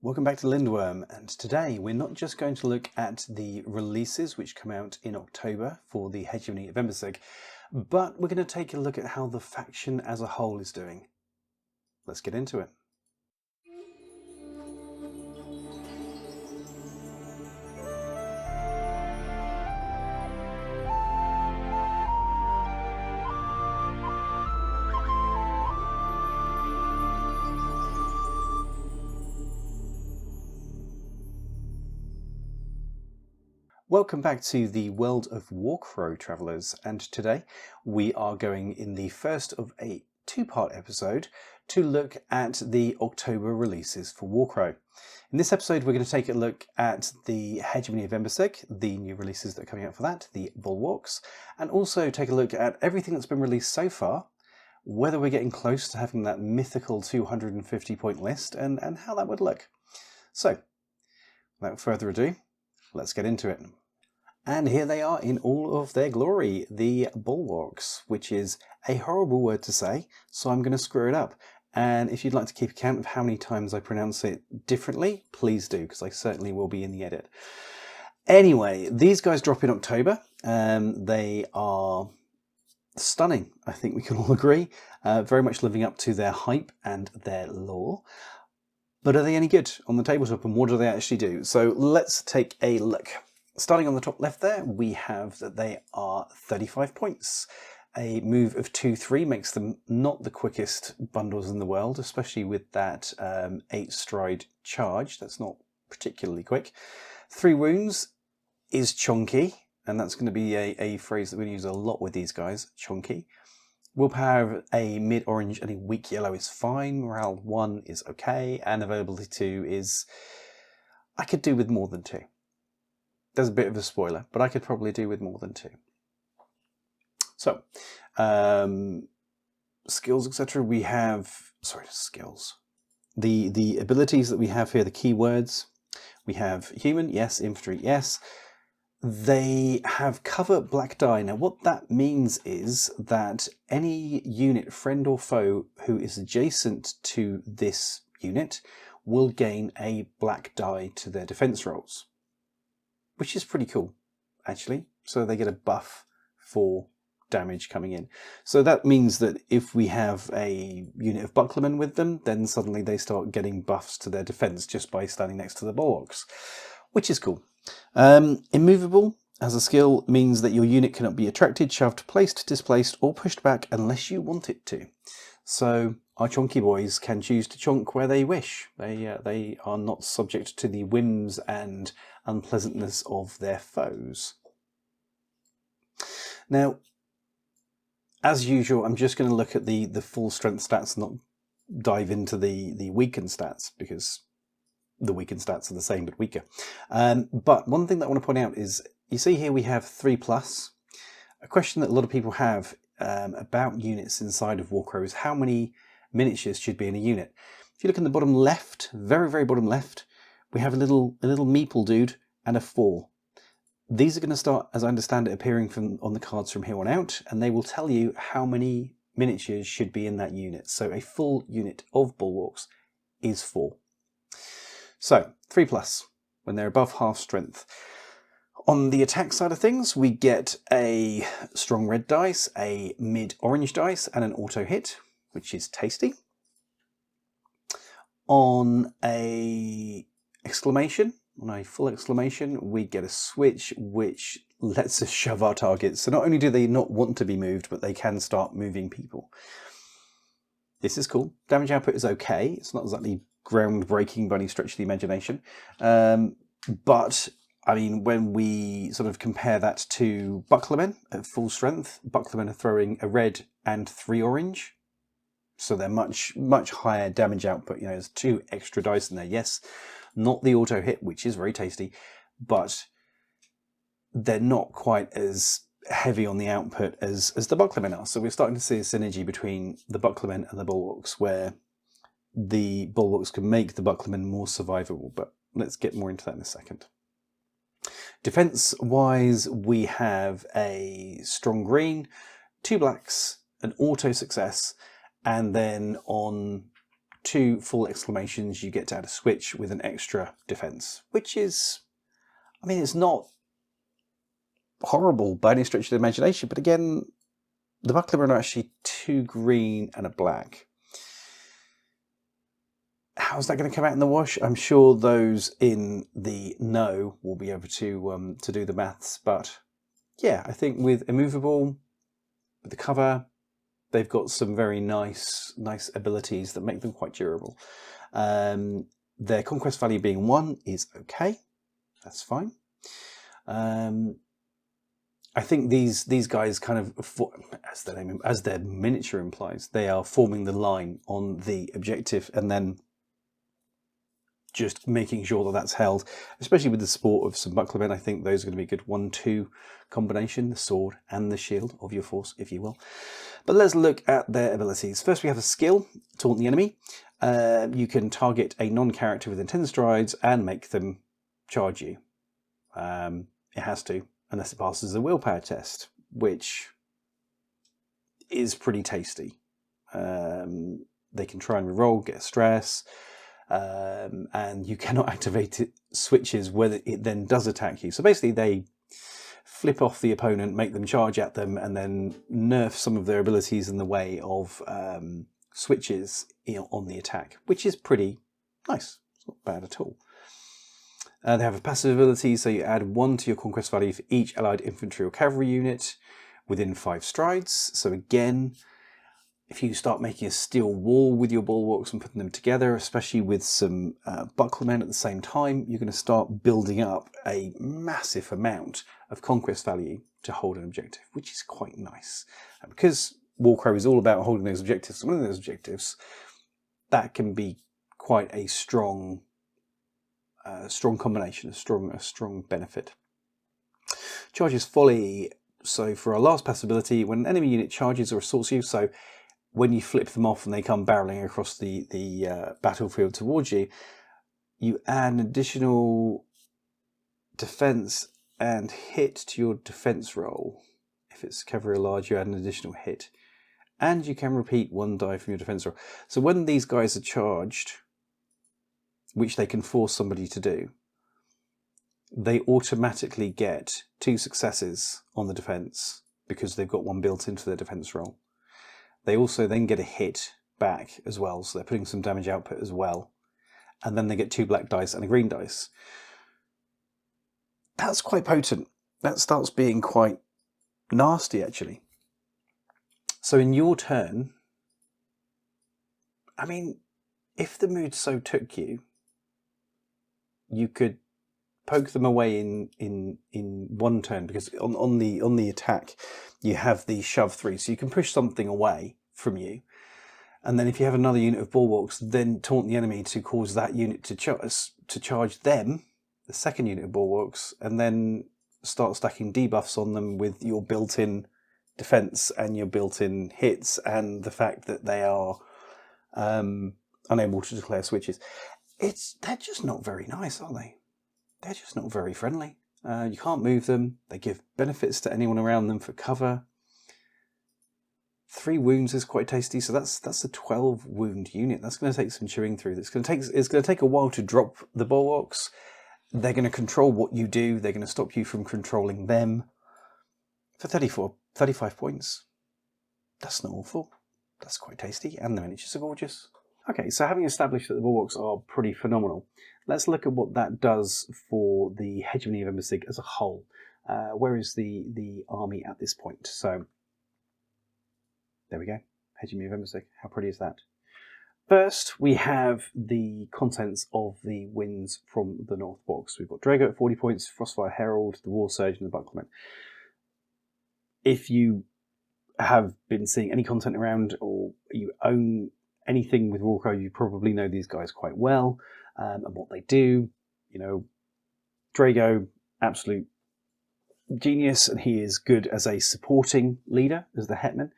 Welcome back to Lindworm, and today we're not just going to look at the releases which come out in October for the Hegemony of Embersig, but we're going to take a look at how the faction as a whole is doing. Let's get into it. Welcome back to the world of Warcrow, travellers, and today we are going in the first of a two-part episode to look at the October releases for Warcrow. In this episode we're going to take a look at the Hegemony of Embersig, the new releases that are coming out for that, the Bulwarks, and also take a look at everything that's been released so far, whether we're getting close to having that mythical 250 point list, and how that would look. So, without further ado, let's get into it. And here they are in all of their glory, the Bulwarks, which is a horrible word to say, so I'm going to screw it up. And if you'd like to keep account of how many times I pronounce it differently, please do, because I certainly will be in the edit. Anyway, these guys drop in October. They are stunning, I think we can all agree. Very much living up to their hype and their lore. But are they any good on the tabletop, and what do they actually do? So let's take a look. Starting on the top left there, we have that they are 35 points. A move of 2-3 makes them not the quickest bundles in the world, especially with that 8-stride charge. That's not particularly quick. 3 wounds is chonky, and that's going to be a phrase that we use a lot with these guys, chonky. Willpower of a mid-orange and a weak yellow is fine. Morale 1 is okay, and availability 2 is... I could do with more than 2. There's a bit of a spoiler, but I could probably do with more than 2. So, skills, etc. We have, skills. The abilities that we have here, the keywords. We have human, yes. Infantry, yes. They have cover black die. Now, what that means is that any unit, friend or foe, who is adjacent to this unit will gain a black die to their defense rolls, which is pretty cool, actually. So they get a buff for damage coming in. So that means that if we have a unit of bucklermen with them, then suddenly they start getting buffs to their defense just by standing next to the bulwarks, which is cool. Immovable as a skill means that your unit cannot be attracted, shoved, placed, displaced, or pushed back unless you want it to. So our chonky boys can choose to chonk where they wish. They are not subject to the whims and unpleasantness of their foes. Now, as usual, I'm just going to look at the full strength stats and not dive into the weakened stats, because the weakened stats are the same but weaker. But one thing that I want to point out is, you see here we have 3+. A question that a lot of people have about units inside of Warcrow is how many miniatures should be in a unit. If you look in the bottom left, very, very bottom left, we have a little meeple dude and a 4. These are going to start, as I understand it, appearing on the cards from here on out, and they will tell you how many miniatures should be in that unit. So a full unit of Bulwarks is 4. So 3+, when they're above half strength. On the attack side of things, we get a strong red dice, a mid-orange dice, and an auto hit, which is tasty. On a full exclamation, we get a switch which lets us shove our targets. So not only do they not want to be moved, but they can start moving people. This is cool. Damage output is okay. It's not exactly groundbreaking by any stretch of the imagination. But I mean, when we sort of compare that to bucklermen at full strength, bucklermen are throwing a red and 3 orange. So they're much, much higher damage output. You know, there's 2 extra dice in there. Yes, not the auto hit, which is very tasty, but they're not quite as heavy on the output as the bucklermen are. So we're starting to see a synergy between the bucklermen and the bulwarks, where the bulwarks can make the bucklermen more survivable. But let's get more into that in a second. Defense-wise, we have a strong green, 2 blacks, an auto success, and then on 2 full exclamations, you get to add a switch with an extra defense, which is, I mean, it's not horrible by any stretch of the imagination, but again, the bucklermen are actually 2 green and a black. How's that going to come out in the wash? I'm sure those in the know will be able to do the maths, but yeah, I think with immovable, with the cover, they've got some very nice abilities that make them quite durable. Their conquest value being 1 is okay. That's fine. I think these guys kind of, as their miniature implies, they are forming the line on the objective and then just making sure that that's held, especially with the support of some bucklermen. I think those are going to be a good 1-2 combination, the sword and the shield of your force, if you will. But let's look at their abilities. First, we have a skill, taunt the enemy. You can target a non-character within 10 strides and make them charge you. It has to, unless it passes the willpower test, which is pretty tasty. They can try and reroll, get a stress, and you cannot activate switches whether it then does attack you. So basically they flip off the opponent, make them charge at them, and then nerf some of their abilities in the way of switches on the attack, which is pretty nice. It's not bad at all. They have a passive ability, so you add 1 to your conquest value for each allied infantry or cavalry unit within 5 strides. So again, if you start making a steel wall with your bulwarks and putting them together, especially with some bucklermen at the same time, you're going to start building up a massive amount of conquest value to hold an objective, which is quite nice. And because Warcrow is all about holding those objectives and winning those objectives, that can be quite a strong combination, a strong benefit. Charges Folly. So for our last passive ability, when an enemy unit charges or assaults you, so when you flip them off and they come barreling across the battlefield towards you, you add an additional defense and hit to your defense roll. If it's cavalry or large, you add an additional hit. And you can repeat 1 die from your defense roll. So when these guys are charged, which they can force somebody to do, they automatically get 2 successes on the defense because they've got 1 built into their defense roll. They also then get a hit back as well, so they're putting some damage output as well. And then they get 2 black dice and a green dice. That's quite potent. That starts being quite nasty, actually. So in your turn, I mean, if the mood so took you, you could poke them away in 1 turn, because on the attack you have the shove 3, so you can push something away from you, and then if you have another unit of bulwarks, then taunt the enemy to cause that unit to charge them, the second unit of bulwarks, and then start stacking debuffs on them with your built-in defense and your built-in hits and the fact that they are unable to declare switches. They're just not very nice, are they? They're just not very friendly. You can't move them. They give benefits to anyone around them for cover. 3 wounds is quite tasty, so that's a 12 wound unit. That's going to take some chewing through. It's going to take a while to drop the bulwarks. They're going to control what you do. They're going to stop you from controlling them. For 35 points, that's not awful. That's quite tasty, and the miniatures are gorgeous. Okay, so having established that the bulwarks are pretty phenomenal, let's look at what that does for the Hegemony of Embersig as a whole. Where is the army at this point? So, there we go. Hegemony of Embersig. How pretty is that? First, we have the contents of the wins from the North box. We've got Drago at 40 points, Frostfire Herald, the War Surge, and the Bucklerman. If you have been seeing any content around, or you own anything with Warcrow, you probably know these guys quite well and what they do. You know, Drago, absolute genius, and he is good as a supporting leader, as the Hetman.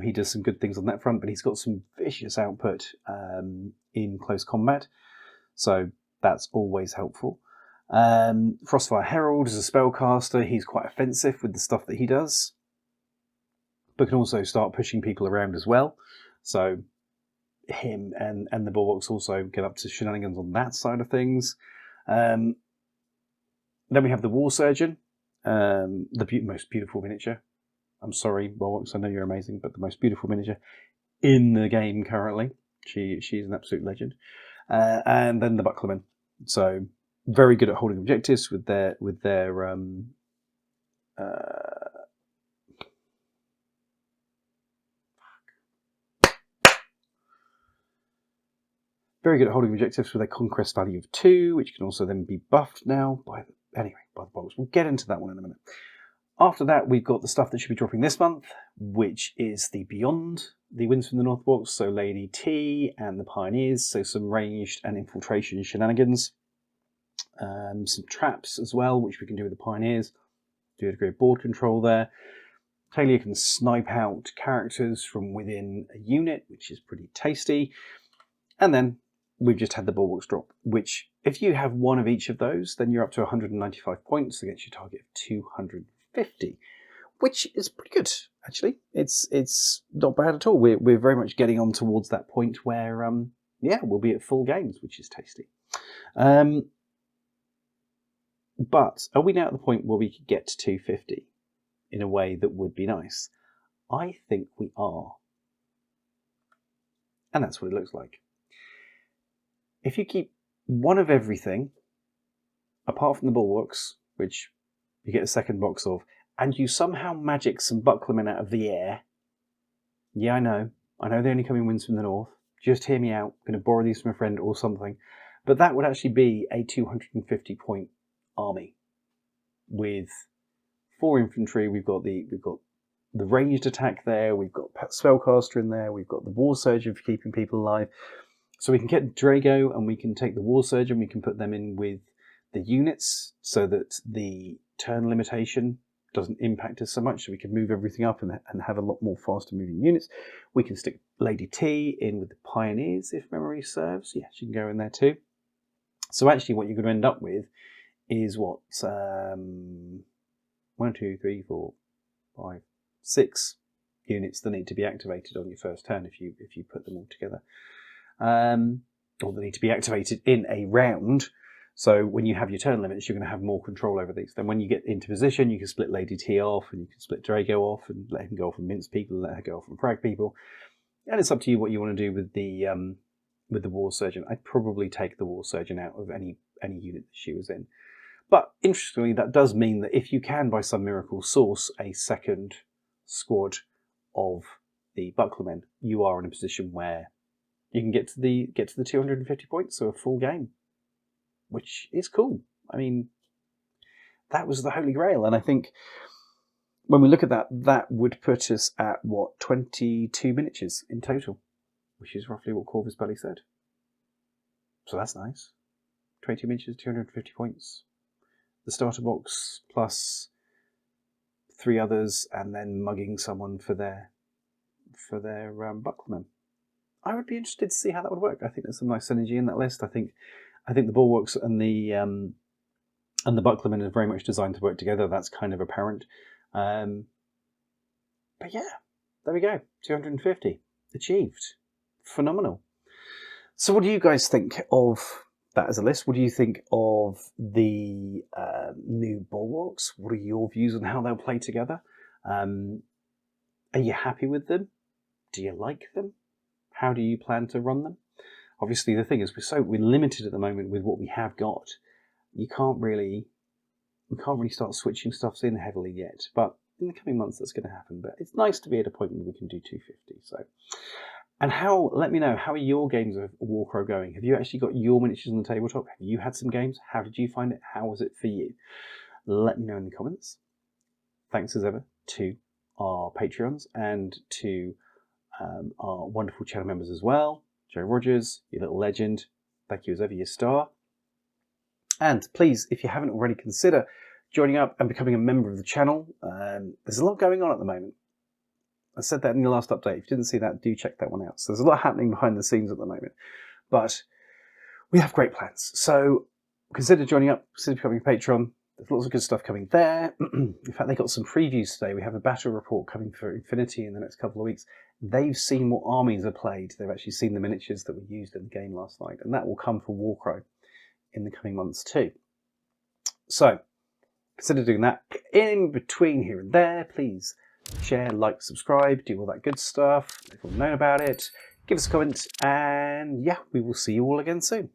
He does some good things on that front, but he's got some vicious output in close combat, so that's always helpful. Frostfire Herald is a spellcaster. He's quite offensive with the stuff that he does, but can also start pushing people around as well. So him and the Bulwarks also get up to shenanigans on that side of things. Then we have the War Surgeon, the most beautiful miniature. I'm sorry, Bulwarks, I know you're amazing, but the most beautiful miniature in the game currently. She's an absolute legend. And then the Bucklermen. So very good at holding objectives with their very good at holding objectives with a conquest value of 2, which can also then be buffed now by the Bulwarks. We'll get into that one in a minute. After that, we've got the stuff that should be dropping this month, which is the Beyond, the Winds from the North box, so Lady T and the Pioneers, so some ranged and infiltration shenanigans. Some traps as well, which we can do with the Pioneers. Do a degree of board control there. Talia can snipe out characters from within a unit, which is pretty tasty. And then we've just had the Bulwarks drop, which if you have one of each of those, then you're up to 195 points against your target of 250, which is pretty good, actually. It's not bad at all. We're very much getting on towards that point where, we'll be at full games, which is tasty. But are we now at the point where we could get to 250 in a way that would be nice? I think we are. And that's what it looks like. If you keep one of everything, apart from the Bulwarks, which you get a second box of, and you somehow magic some Bucklermen out of the air, yeah, I know they only come in Winds from the North, just hear me out, I'm going to borrow these from a friend or something, but that would actually be a 250 point army with 4 infantry. We've got the ranged attack there, we've got Spellcaster in there, we've got the War Surgeon for keeping people alive. So we can get Drago and we can take the War Surgeon, we can put them in with the units so that the turn limitation doesn't impact us so much, so we can move everything up and have a lot more faster moving units. We can stick Lady T in with the Pioneers if memory serves. Yeah, she can go in there too. So actually what you're going to end up with is what? 1, 2, 3, 4, 5, 6 units that need to be activated on your first turn if you put them all together. Or they need to be activated in a round. So when you have your turn limits, you're going to have more control over these. Then when you get into position, you can split Lady T off, and you can split Drago off, and let him go off and mince people, let her go off and frag people. And it's up to you what you want to do with the War Surgeon. I'd probably take the War Surgeon out of any unit that she was in. But interestingly, that does mean that if you can, by some miracle, source a second squad of the Bucklermen, you are in a position where you can get to the 250 points, so a full game, which is cool. I mean, that was the Holy Grail, and I think when we look at that, that would put us at, 22 miniatures in total, which is roughly what Corvus Belli said. So that's nice. 22 miniatures, 250 points. The starter box plus 3 others, and then mugging someone for their Bucklermen. I would be interested to see how that would work. I think there's some nice synergy in that list. I think the Bulwarks and the Bucklermen are very much designed to work together. That's kind of apparent. But yeah, there we go. 250 achieved. Phenomenal. So what do you guys think of that as a list? What do you think of the new Bulwarks? What are your views on how they'll play together? Are you happy with them? Do you like them? How do you plan to run them? Obviously, the thing is, we're limited at the moment with what we have got. We can't really start switching stuffs in heavily yet. But in the coming months, that's going to happen. But it's nice to be at a point where we can do 250. So, and let me know, how are your games of Warcrow going? Have you actually got your miniatures on the tabletop? Have you had some games? How did you find it? How was it for you? Let me know in the comments. Thanks as ever to our Patreons and to our wonderful channel members as well. Joe Rogers, you little legend. Thank you as ever, you star. And please, if you haven't already, consider joining up and becoming a member of the channel. There's a lot going on at the moment. I said that in the last update. If you didn't see that, do check that one out. So there's a lot happening behind the scenes at the moment. But we have great plans. So consider joining up, consider becoming a patron. there's lots of good stuff coming there. In fact, they got some previews today. We have a battle report coming for Infinity in the next couple of weeks. They've seen what armies are played. They've actually seen the miniatures that were used in the game last night, and that will come for Warcrow in the coming months too. So consider doing that. In between here and there, please share, like, subscribe, do all that good stuff. Let everyone know about it. Give us a comment, and yeah, we will see you all again soon.